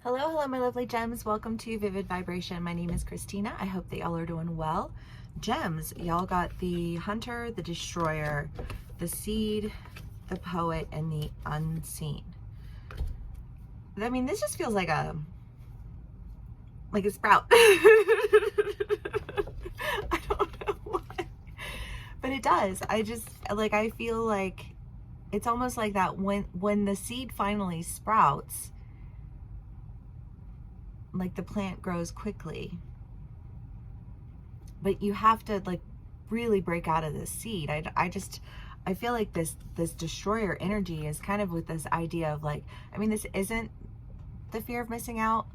Hello, my lovely gems. Welcome to Vivid Vibration. My name is Christina. I hope that y'all are doing well. Gems, y'all got the Hunter, the Destroyer, the Seed, the Poet, and the Unseen. I mean, this just feels like a sprout. I don't know why, but it does. I feel like it's almost like that when the seed finally sprouts, like the plant grows quickly, but you have to like really break out of this seed. I feel like this destroyer energy is kind of with this idea of like, I mean, this isn't the fear of missing out,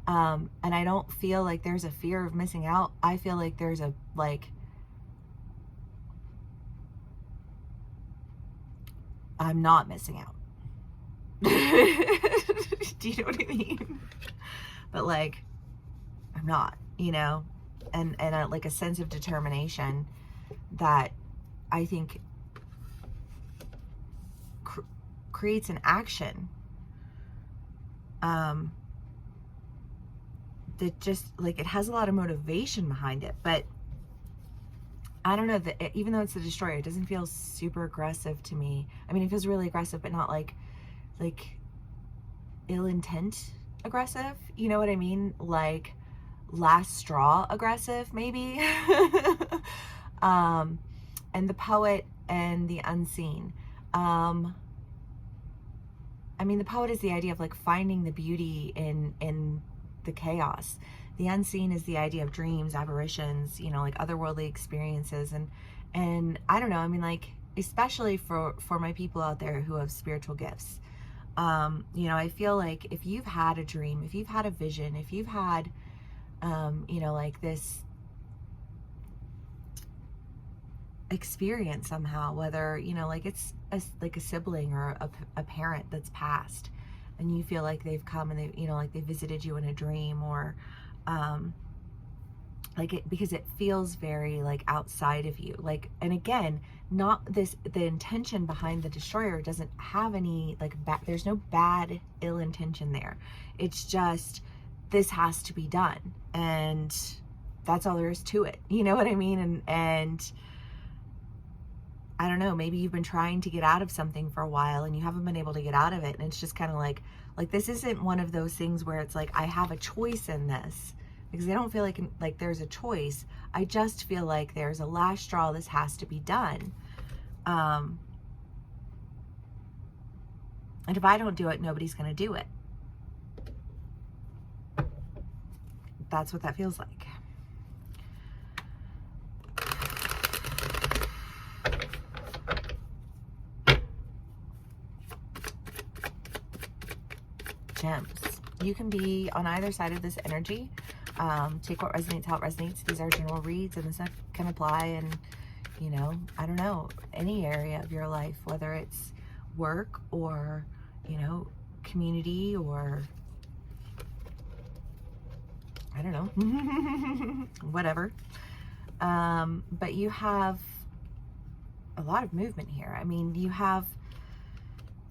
and I don't feel like there's a fear of missing out. I feel like there's a I'm not missing out. Do you know what I mean? But like, I'm not, and like a sense of determination that I think creates an action that just like, it has a lot of motivation behind it. But I don't know, that even though it's the Destroyer, it doesn't feel super aggressive to me. I mean, it feels really aggressive, but not like ill intent aggressive, you know what I mean? Like last straw aggressive, maybe. And the Poet and the Unseen. I mean, the Poet is the idea of like finding the beauty in the chaos. The Unseen is the idea of dreams, apparitions, like otherworldly experiences. And I don't know, I mean, like, especially for my people out there who have spiritual gifts. I feel like if you've had a dream, if you've had a vision, if you've had, like this experience somehow, whether, like it's like a sibling or a parent that's passed, and you feel like they've come and they, like they visited you in a dream, or, because it feels very like outside of you. Like, and again, the intention behind the Destroyer doesn't have any there's no bad ill intention there. It's just, this has to be done, and that's all there is to it. You know what I mean? And I don't know, maybe you've been trying to get out of something for a while and you haven't been able to get out of it, and it's just kind of like this isn't one of those things where it's like I have a choice in this, because I don't feel like there's a choice. I just feel like there's a last straw. This has to be done. And if I don't do it, nobody's going to do it. That's what that feels like. Gems, you can be on either side of this energy. Take what resonates, how it resonates. These are general reads, and this can apply in, I don't know, any area of your life, whether it's work or, community, or I don't know, whatever. But you have a lot of movement here. I mean, you have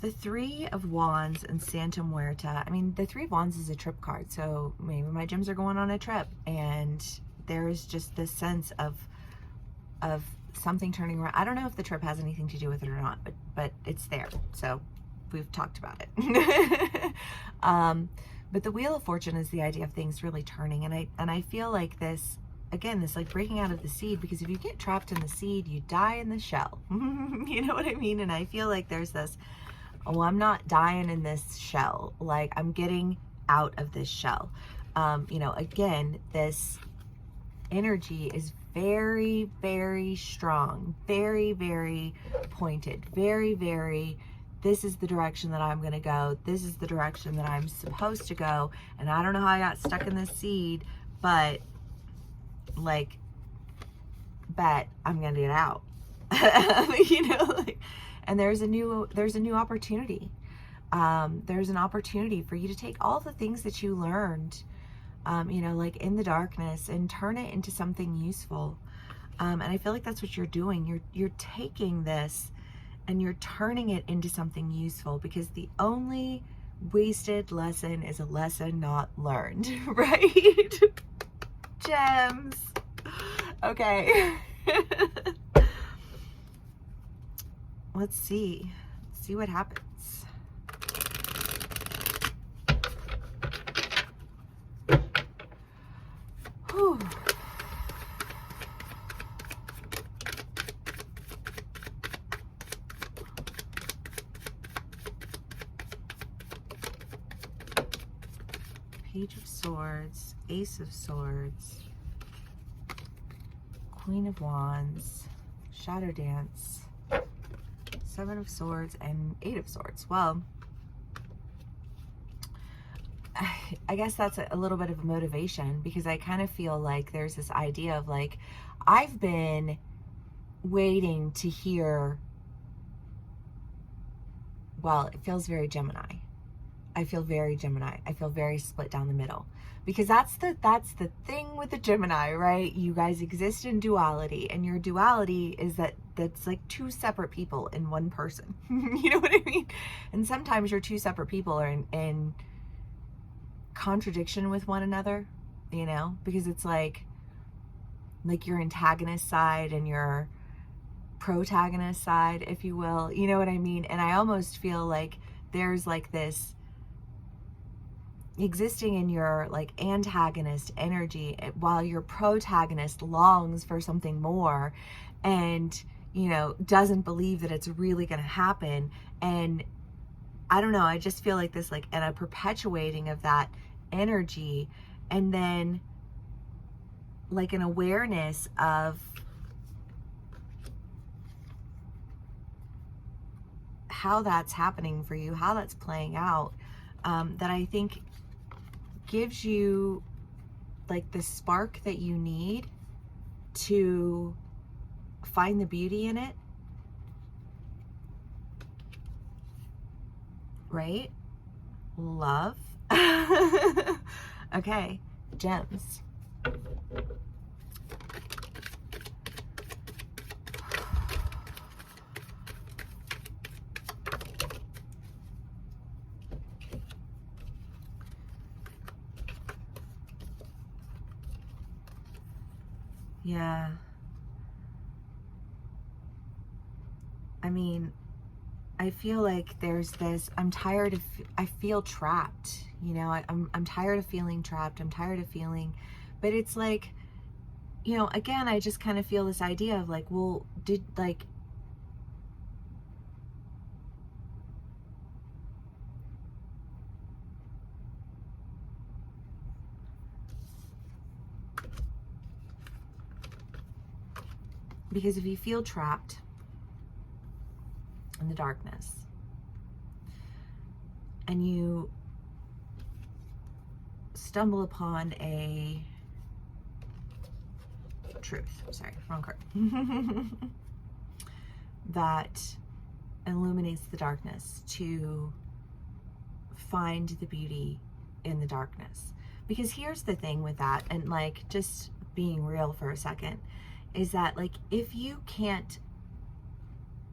the Three of Wands and Santa Muerta. I mean, the Three of Wands is a trip card, so maybe my gems are going on a trip, and there's just this sense of something turning around. I don't know if the trip has anything to do with it or not, but it's there, so we've talked about it. But the Wheel of Fortune is the idea of things really turning, and I feel like this, again, this like breaking out of the seed, because if you get trapped in the seed, you die in the shell. You know what I mean? And I feel like there's this, oh, I'm not dying in this shell. Like, I'm getting out of this shell. Again, this energy is very, very strong, very, very pointed, very, very, this is the direction that I'm going to go. This is the direction that I'm supposed to go. And I don't know how I got stuck in this seed, but like, bet I'm going to get out. And there's a new opportunity. There's an opportunity for you to take all the things that you learned, like in the darkness, and turn it into something useful. And I feel like that's what you're doing. You're taking this and you're turning it into something useful, because the only wasted lesson is a lesson not learned, right? Gems. Okay. Let's see what happens. Whew. Page of Swords, Ace of Swords, Queen of Wands, Shadow Dance, Seven of Swords, and Eight of Swords. Well, I guess that's a little bit of a motivation, because I kind of feel like there's this idea of like, I've been waiting to hear, well, it feels very Gemini. I feel very Gemini. I feel very split down the middle, because that's the thing with the Gemini, right? You guys exist in duality, and your duality is that's like two separate people in one person. You know what I mean? And sometimes your two separate people are in contradiction with one another, you know, because it's like your antagonist side and your protagonist side, if you will, you know what I mean? And I almost feel like there's like this existing in your like antagonist energy, while your protagonist longs for something more, and you know, doesn't believe that it's really going to happen. And I don't know, I just feel like this, like, and a perpetuating of that energy, and then like an awareness of how that's happening for you, how that's playing out, that I think gives you like the spark that you need to find the beauty in it, right? Love. Okay, gems. Yeah. I mean, I feel like there's this, I feel trapped, you know, I'm tired of feeling trapped. I'm tired of feeling, but it's like, you know, again, I just kind of feel this idea of like, well, because if you feel trapped in the darkness and you stumble upon a truth, sorry, wrong card, that illuminates the darkness, to find the beauty in the darkness. Because here's the thing with that, and like just being real for a second, is that like if you can't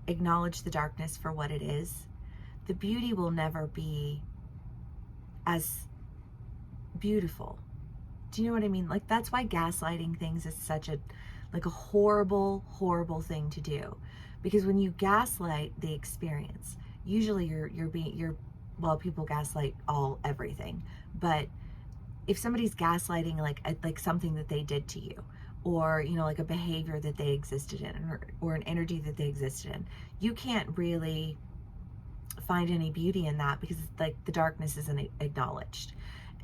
acknowledge the darkness for what it is, the beauty will never be as beautiful. Do you know what I mean? Like that's why gaslighting things is such a horrible thing to do, because when you gaslight the experience, usually you're well, people gaslight everything, but if somebody's gaslighting like something that they did to you, or you know, like a behavior that they existed in, or an energy that they existed in, you can't really find any beauty in that, because like the darkness isn't acknowledged.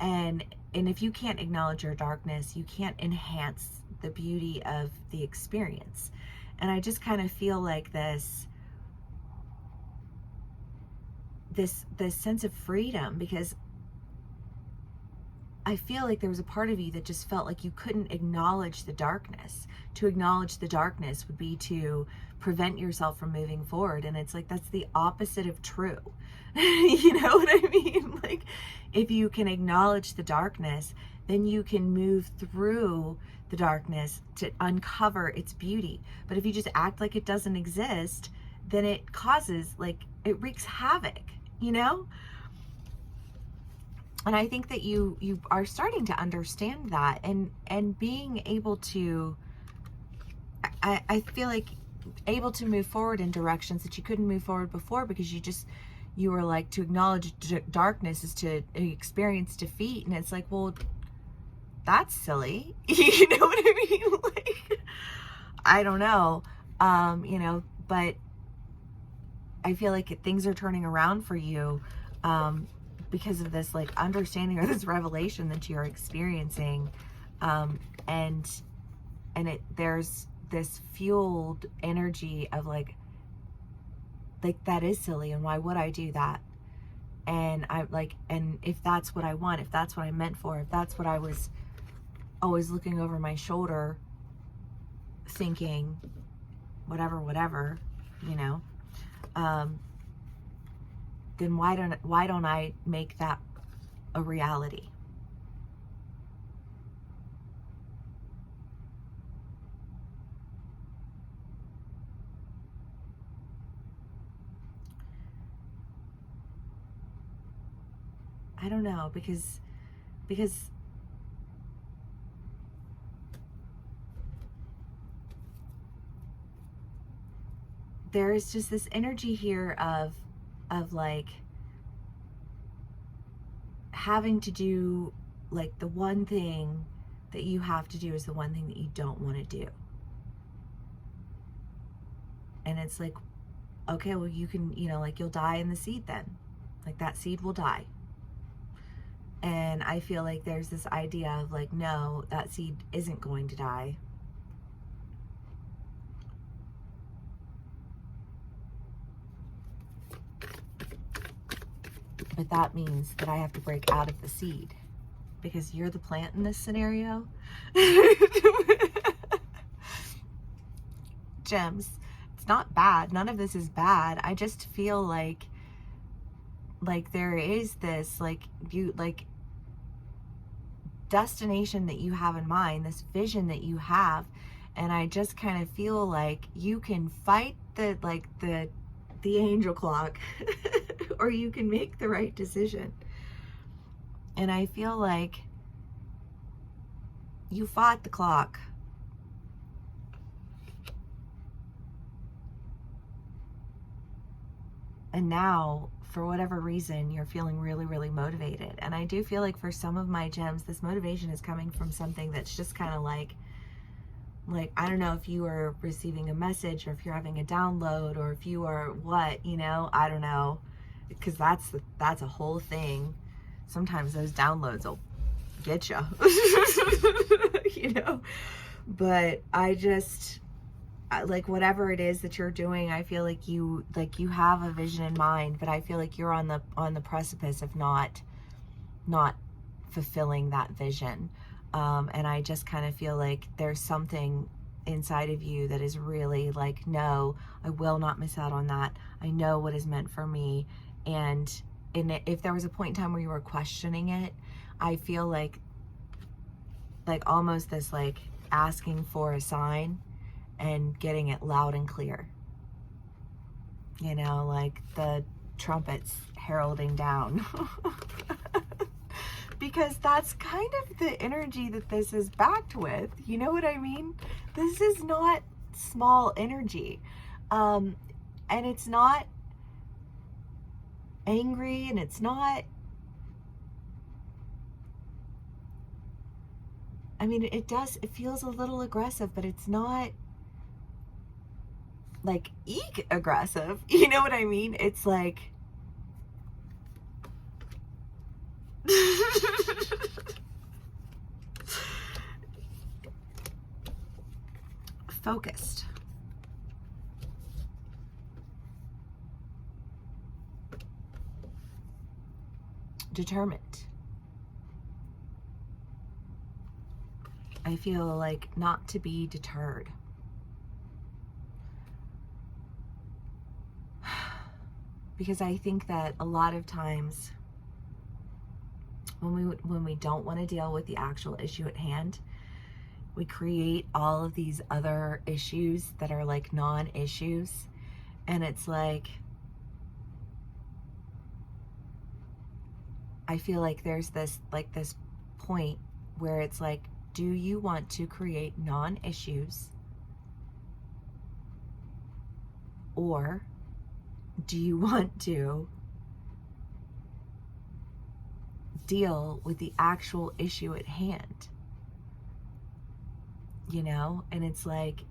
And if you can't acknowledge your darkness, you can't enhance the beauty of the experience. And I just kind of feel like this sense of freedom, because I feel like there was a part of you that just felt like you couldn't acknowledge the darkness. To acknowledge the darkness would be to prevent yourself from moving forward. And it's like, that's the opposite of true. You know what I mean? Like, if you can acknowledge the darkness, then you can move through the darkness to uncover its beauty. But if you just act like it doesn't exist, then it causes, like, it wreaks havoc, you know? And I think that you are starting to understand that, and being able to, I feel like, able to move forward in directions that you couldn't move forward before, because you were like, to acknowledge darkness is to experience defeat. And it's like, well, that's silly. You know what I mean? Like, I don't know. You know, but I feel like things are turning around for you, because of this like understanding, or this revelation that you're experiencing. And there's this fueled energy of like that is silly, and why would I do that? And I like, and if that's what I want, if that's what I meant for, if that's what I was always looking over my shoulder thinking, whatever, you know, then why don't I make that a reality? I don't know, because there's just this energy here of like having to do, like, the one thing that you have to do is the one thing that you don't want to do. And it's like, okay, well, you can, you know, like, you'll die in the seed then. Like, that seed will die. And I feel like there's this idea of like, no, that seed isn't going to die. But that means that I have to break out of the seed, because you're the plant in this scenario. Gems, it's not bad. None of this is bad. I just feel like there is this like destination that you have in mind, this vision that you have, and I just kind of feel like you can fight the angel clock or you can make the right decision. And I feel like you fought the clock. And now, for whatever reason, you're feeling really, really motivated. And I do feel like for some of my gems, this motivation is coming from something that's just kind of like, I don't know if you are receiving a message, or if you're having a download, or if you are what, you know, I don't know, because that's a whole thing. Sometimes those downloads will get you, you know, but I just, like, whatever it is that you're doing, I feel like you have a vision in mind, but I feel like you're on the precipice of not fulfilling that vision. And I just kind of feel like there's something inside of you that is really like, no, I will not miss out on that. I know what is meant for me. And if there was a point in time where you were questioning it, I feel like almost this like asking for a sign and getting it loud and clear, you know, like the trumpets heralding down. Because that's kind of the energy that this is backed with. You know what I mean? This is not small energy. And it's not angry, and it's not, I mean, it feels a little aggressive, but it's not like eek aggressive. You know what I mean? It's like, focused. Determined. I feel like not to be deterred. Because I think that a lot of times when we don't want to deal with the actual issue at hand, we create all of these other issues that are like non-issues. And it's like, I feel like there's this point where it's like, do you want to create non-issues, or do you want to deal with the actual issue at hand? You know, and it's like,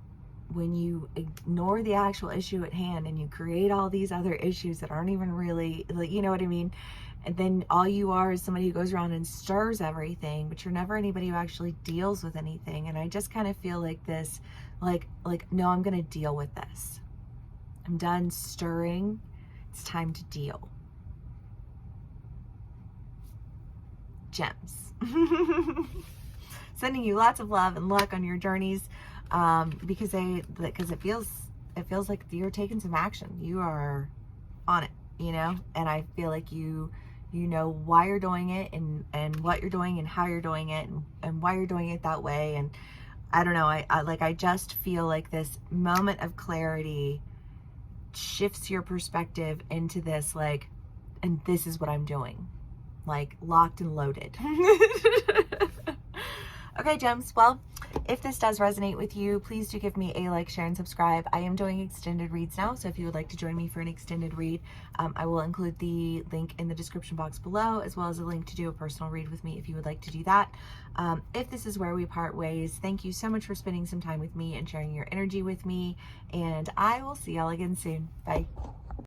when you ignore the actual issue at hand and you create all these other issues that aren't even really, like, you know what I mean? And then all you are is somebody who goes around and stirs everything, but you're never anybody who actually deals with anything. And I just kind of feel like this, like, no, I'm going to deal with this. I'm done stirring. It's time to deal. Gems. Sending you lots of love and luck on your journeys, because it feels like you're taking some action. You are on it, you know, and I feel like you know why you're doing it, and what you're doing, and how you're doing it, and why you're doing it that way. And I don't know, I just feel like this moment of clarity shifts your perspective into this, like, and this is what I'm doing, like, locked and loaded. Okay, gems. Well, if this does resonate with you, please do give me a like, share, and subscribe. I am doing extended reads now, so if you would like to join me for an extended read, I will include the link in the description box below, as well as a link to do a personal read with me if you would like to do that. If this is where we part ways, thank you so much for spending some time with me and sharing your energy with me, and I will see y'all again soon. Bye.